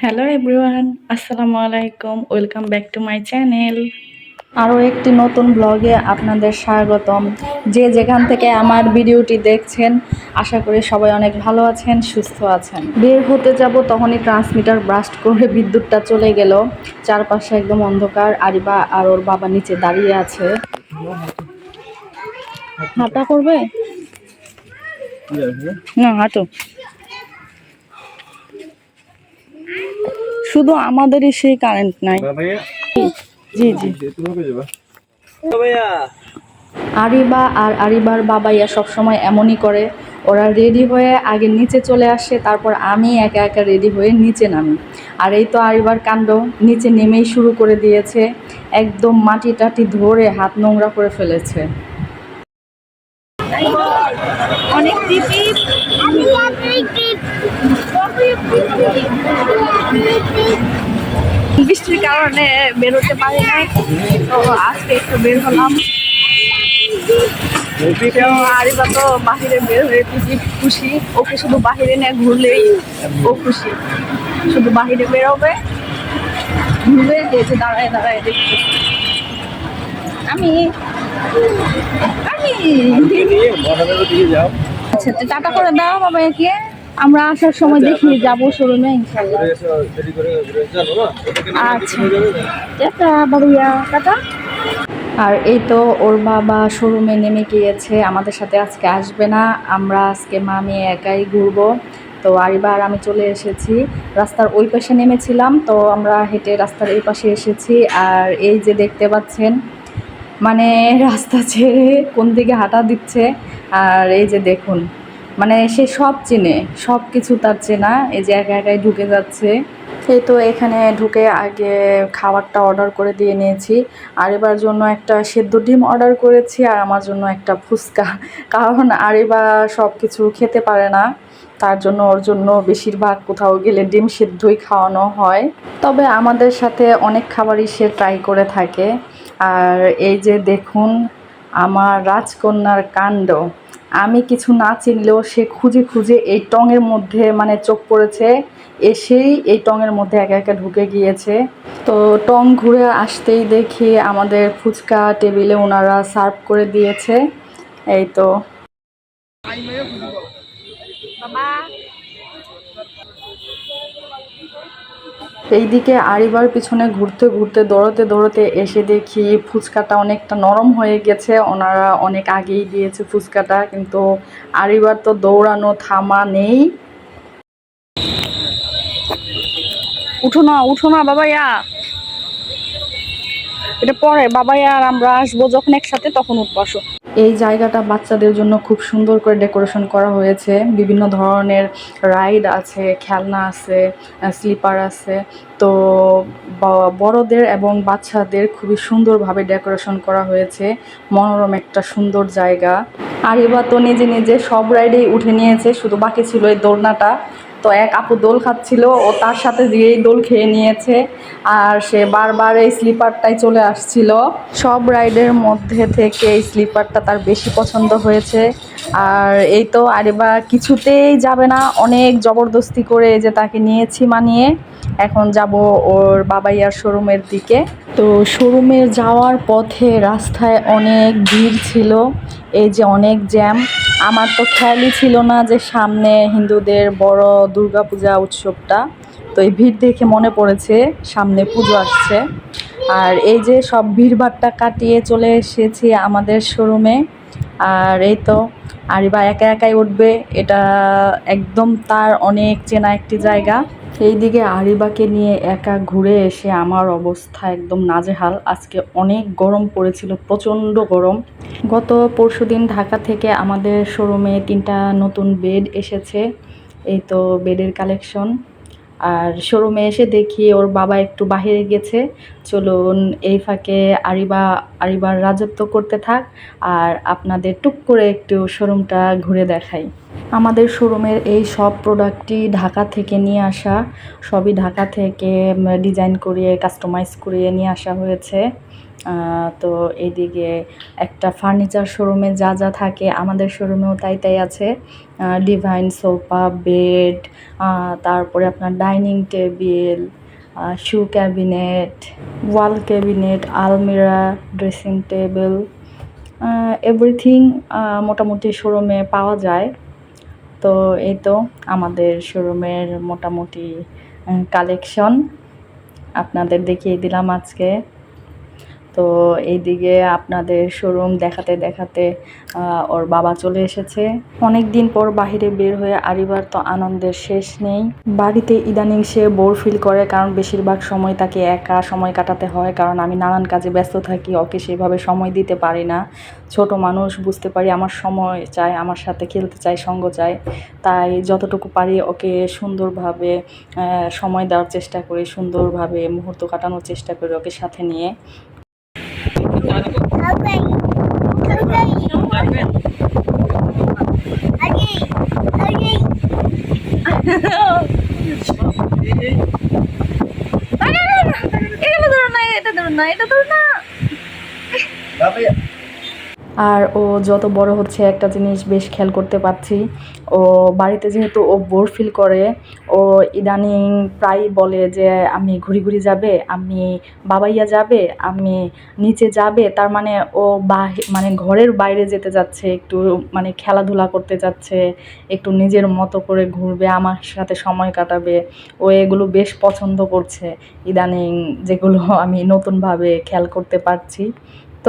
Hello everyone, আসসালামু আলাইকুম। Welcome back to my channel. আরও একটি নতুন ব্লগে আপনাদের স্বাগতম। যে যেখান থেকে আমার ভিডিওটি দেখছেন, আশা করি সবাই অনেক ভালো আছেন, সুস্থ আছেন। বের হতে যাব তখনই ট্রান্সমিটার ব্রাস্ট করে বিদ্যুৎটা চলে গেল। চারপাশে একদম অন্ধকার। আরিবা আর ওর বাবা নিচে দাঁড়িয়ে আছে। হাঁটা করবে না, হাঁটো। শুধু আমাদেরই সেই কারেন্ট নাই। জি জি। আরিবা আর আরিবার বাবাইয়া সবসময় এমনই করে। ওরা রেডি হয়ে আগে নিচে চলে আসে, তারপর আমি একা একা রেডি হয়ে নিচে নামি। আর এই তো আরিবার কাণ্ড, নিচে নেমেই শুরু করে দিয়েছে। একদম মাটি টাটি ধরে হাত নোংরা করে ফেলেছে। অনেক বৃষ্টির কারণে বেরোতে পারি না, তো আজকে একটু বের হলাম। আরিবা তো বাহিরে বের হয়ে খুশি। ওকে শুধু বাহিরে নিয়ে ঘুরলেই ও খুশি। শুধু বাহিরে বেরোবে, ঘুরবে, যেতে দাঁড়ায় দাঁড়ায় দেখবে। আমি আচ্ছা, টাটা করে দাও বাবাকে। আমরা আসার সময় দেখি যাবো শোরুমে ইনশাল্লাহ। আচ্ছা, টাটা বাবুয়া, টাটা। আর এই তো ওর বাবা শোরুমে নেমে গিয়েছে, আমাদের সাথে আজকে আসবে না। আমরা আজকে মা মেয়ে একাই ঘুরবো। তো আরিবা আর আমি চলে এসেছি। রাস্তার ওই পাশে নেমেছিলাম, তো আমরা হেঁটে রাস্তার এই পাশে এসেছি। আর এই যে দেখতে পাচ্ছেন, মানে রাস্তা ছেড়ে কোন দিকে হাঁটা দিচ্ছে। আর এই যে দেখুন, মানে সে সব চেনে, সব কিছু তার চেনা। এই যে একা একাই ঢুকে যাচ্ছে। এই তো এখানে ঢুকে আগে খাবারটা অর্ডার করে দিয়ে নিয়েছি। আরিবার জন্য একটা সেদ্ধ ডিম অর্ডার করেছি, আর আমার জন্য একটা ফুচকা। কারণ আরিবা সব কিছু খেতে পারে না, তার জন্য ওর জন্য বেশিরভাগ কোথাও গেলে ডিম সেদ্ধই খাওয়ানো হয়। তবে আমাদের সাথে অনেক খাবারই সে ট্রাই করে থাকে। আর এই যে দেখুন আমার রাজকন্যার কাণ্ড। আমি কিছু না চিনলেও সে খুঁজে খুঁজে এই টঙের মধ্যে, মানে চোখ পড়েছে, এসেই এই টঙের মধ্যে একা একা ঢুকে গিয়েছে। তো টং ঘুরে আসতেই দেখি আমাদের ফুচকা টেবিলে ওনারা সার্ভ করে দিয়েছে। এই তো এইদিকে আরিবার পিছনে ঘুরতে ঘুরতে দৌড়তে দৌড়তে এসে দেখি ফুচকাটা অনেকটা নরম হয়ে গেছে। ওনারা অনেক আগেই দিয়েছে ফুচকাটা, কিন্তু আরিবার তো দৌড়ানো থামা নেই। উঠো না বাবাইয়া, এটা পরে বাবাইয়া আর আমরা আসবো যখন একসাথে, তখন উঠবো, আসো। এই জায়গাটা বাচ্চাদের জন্য খুব সুন্দর করে ডেকোরেশন করা হয়েছে। বিভিন্ন ধরনের রাইড আছে, খেলনা আছে, স্লিপার আছে। তো বড়দের এবং বাচ্চাদের খুবই সুন্দরভাবে ডেকোরেশন করা হয়েছে। মনোরম একটা সুন্দর জায়গা। আর এবার তো নিজে নিজে সব রাইডেই উঠে নিয়েছে, শুধু বাকি ছিল এই দোলনাটা। তো এক আপু দোল খাচ্ছিল, ও তার সাথে দিয়েই দোল খেয়ে নিয়েছে। আর সে বারবার এই স্লিপারটাই চলে আসছিল। সব রাইডের মধ্যে থেকে এই স্লিপারটা তার বেশি পছন্দ হয়েছে। আর এই তো আরিবা কিছুতেই যাবে না, অনেক জবরদস্তি করে যে তাকে নিয়েছি মানিয়ে। এখন যাব ওর বাবাইয়ার শোরুমের দিকে। তো শোরুমে যাওয়ার পথে রাস্তায় অনেক ভিড় ছিল, এই যে অনেক জ্যাম। আমার তো খেয়ালই ছিল না যে সামনে হিন্দুদের বড় দুর্গাপূজা উৎসবটা। তো এই ভিড় দেখে মনে পড়েছে সামনে পুজো আসছে। আর এই যে সব ভিড়ভাট্টা কাটিয়ে চলে এসেছি আমাদের শোরুমে। আর এই তো আরিবা একা একাই উঠবে, এটা একদম তার অনেক চেনা একটি জায়গা। এইদিকে আরিবাকে নিয়ে একা ঘুরে এসে আমার অবস্থা একদম নাজেহাল। আজকে অনেক গরম পড়েছিল, প্রচণ্ড গরম। গত পরশুদিন ঢাকা থেকে আমাদের শোরুমে 3টা নতুন বেড এসেছে। এই তো বেডের কালেকশন। আর শোরুমে এসে দেখি ওর বাবা একটু বাইরে গেছে। চলুন এই ফাঁকে আরিবার রাজত্ব করতে থাক, আর আপনাদের টুক করে একটু শোরুমটা ঘুরে দেখাই। আমাদের শোরুমের এই সব প্রোডাক্টই ঢাকা থেকে নিয়ে আসা। সবই ঢাকা থেকে ডিজাইন করিয়ে কাস্টমাইজ করিয়ে নিয়ে আসা হয়েছে। তো এইদিকে একটা ফার্নিচার শোরুমে যা যা থাকে আমাদের শোরুমেও তাই তাই আছে। ডিভাইন সোফা, বেড, তারপরে আপনার dining table, shoe cabinet, wall cabinet, আলমিরা, ড্রেসিং টেবিল, এভরিথিং মোটামুটি শোরুমে পাওয়া যায়। তো এই তো আমাদের শোরুমের মোটামুটি কালেকশন আপনাদের দেখিয়ে দিলাম আজকে। তো এইদিকে আপনাদের শোরুম দেখাতে দেখাতে ওর বাবা চলে এসেছে। অনেক দিন পর বাহিরে বের হয়ে আরিবার তো আনন্দের শেষ নেই। বাড়িতে ইদানিং সে বোর ফিল করে, কারণ বেশিরভাগ সময় তাকে একা সময় কাটাতে হয়, কারণ আমি নানান কাজে ব্যস্ত থাকি, ওকে সেভাবে সময় দিতে পারি না। ছোট মানুষ, বুঝতে পারি, আমার সময় চায়, আমার সাথে খেলতে চায়, সঙ্গ চায়। তাই যতটুকু পারি ওকে সুন্দরভাবে সময় দেওয়ার চেষ্টা করি, সুন্দরভাবে মুহূর্ত কাটানোর চেষ্টা করি ওকে সাথে নিয়ে। আর ও যত বড় হচ্ছে একটা জিনিস বেশ খেয়াল করতে পারছি, ও বাড়িতে যেহেতু ও বোর ফিল করে, ও ইদানিং প্রায় বলে যে আমি ঘুরি ঘুরি যাবে, আমি বাবাইয়া যাবে, আমি নিচে যাবে। তার মানে ও মানে ঘরের বাইরে যেতে যাচ্ছে, একটু মানে খেলাধুলা করতে যাচ্ছে, একটু নিজের মতো করে ঘুরবে, আমার সাথে সময় কাটাবে। ও এগুলো বেশ পছন্দ করছে ইদানিং, যেগুলো আমি নতুনভাবে খেয়াল করতে পারছি।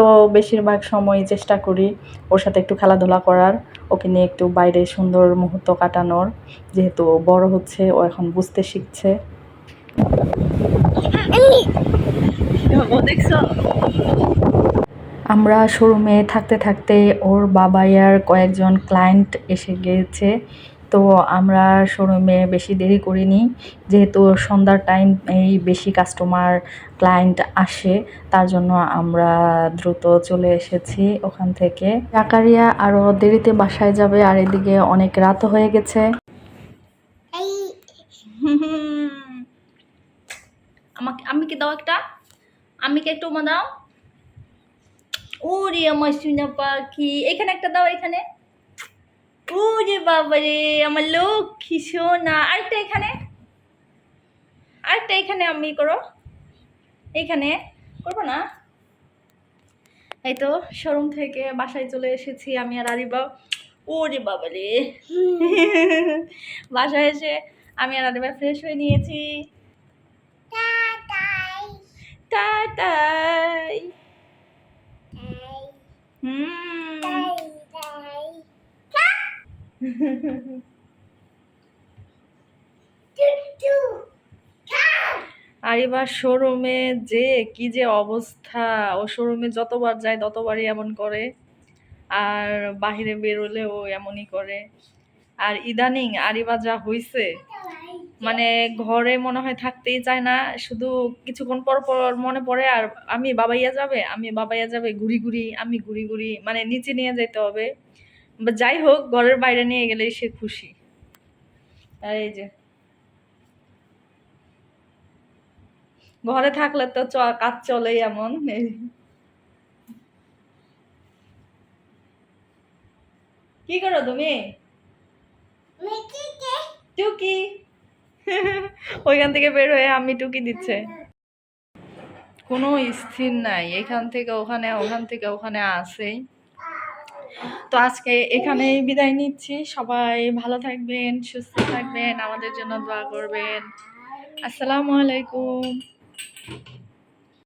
তো বেশিরভাগ সময় চেষ্টা করি ওর সাথে একটু খেলাধুলা করার, ওকে নিয়ে একটু বাইরে সুন্দর মুহূর্ত কাটানোর। যেহেতু ও বড় হচ্ছে, ও এখন বুঝতে শিখছে। আমরা শোরুমে থাকতে থাকতে ওর বাবাইয়ার কয়েকজন ক্লায়েন্ট এসে গিয়েছে। তো আমরা শোরুমে বেশি দেরি করিনি, যেহেতু সন্ধ্যার টাইম এই বেশি কাস্টমার ক্লায়েন্ট আসে, তার জন্য আমরা দ্রুত চলে এসেছি ওখান থেকে। জাকারিয়া আরও দেরিতে বাসায় যাবে, আর এদিকে অনেক রাতও হয়ে গেছে। আমাকে আম্মিকে দাও একটা, আম্মিকে একটু দাও। ওরে আমার সোনা পাখি, এখানে একটা দাও, এখানে। ওরে বাবারে আমার লক্ষ্মী সোনা, আরেকটা এখানে, আরেকটা এখানে আমি করো, এইখানে করবো না। এই তো শোরুম থেকে বাসায় চলে এসেছি আমি আর আরিবা। ওরে বাবারে বাসায় এসে আমি আর আরিবা ফ্রেশ হয়ে নিয়েছি। টাটাই। আর এবার শোরুমে যে কি যে অবস্থা, ও শোরুমে যতবার যায় ততবারই এমন করে, আর বাহিরে বেরোলেও এমনই করে। আর ইদানিং আরিবা যা হইছে, মানে ঘরে মনে হয় থাকতেই চায় না, শুধু কিছুক্ষণ পর পর মনে পড়ে আর আমি বাবাইয়া যাবে, আমি বাবাইয়া যাবে, ঘুরি ঘুরি, আমি ঘুরি ঘুরি, মানে নিচে নিয়ে যেতে হবে, বা যাই হোক ঘরের বাইরে নিয়ে গেলেই সে খুশি। আর এই যে ঘরে থাকলে তো কাজ চলেই এমন। কি করো তুমি? টুকি ওইখান থেকে বের হয়ে আমি টুকি দিচ্ছে। কোনো স্থির নাই, এখান থেকে ওখানে, ওখান থেকে ওখানে আসেই। তো আজকে এখানেই বিদায় নিচ্ছি। সবাই ভালো থাকবেন, সুস্থ থাকবেন, আমাদের জন্য দোয়া করবেন। আসসালামু আলাইকুম।